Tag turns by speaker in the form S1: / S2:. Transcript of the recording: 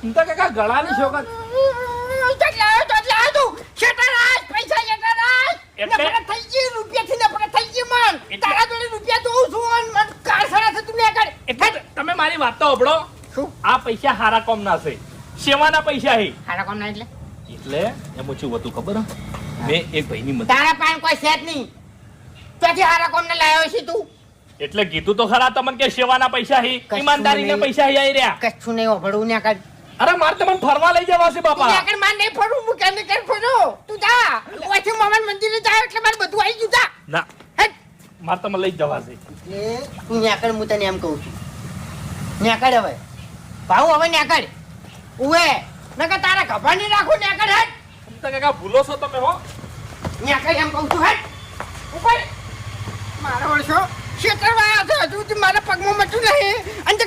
S1: તો કાકા ગળાની શોખત તમે મારી વાત તો સાંભળો. આ પૈસા હારા કોમ ના છે, સેવાના પૈસા હે.
S2: હારા કોમ ના એટલે
S1: એમ શું હતું ખબર હે? મેં એક ભાઈની મદદ
S2: તારા પાસે કોઈ સેટ નહીં. ત્યાંથી હારા કોમ ને લાવ્યો છે તું.
S1: એટલે કીધું તો ખરા તમને કે સેવાના પૈસા હે, ઈમાનદારીના પૈસા હે આઈ રહ્યા.
S2: કશું નહીં ઓભળું ને કર.
S1: અરે મારે તમને ફરવા લઈ જવા છે બાપા.
S2: તું આગળ માર નહીં ફરું, હું કેમ કે ફરો. તું જા. ઓછી મામા મંદિરે જાય એટલે મારે બધું આવી ગયું જા.
S1: ના
S2: હેટ.
S1: મારે તમે લઈ જવા છે.
S2: એટલે તું ન્યાકડ હું તને એમ કહું છું. ન્યાકડ હવે. ભાવ હવે ન્યાકડ. ઉવે. નકર તારા ગભા નહીં રાખું ન્યાકડ હેટ.
S1: તો કાકા ભૂલો છો તમે હો.
S2: ન્યાકડ એમ કહું છું હેટ. ઉપર. મારો વર્ષો ક્ષેત્રમાં આવ્યો હતો હજુ મારા પગમાં મચ્યું નહીં અને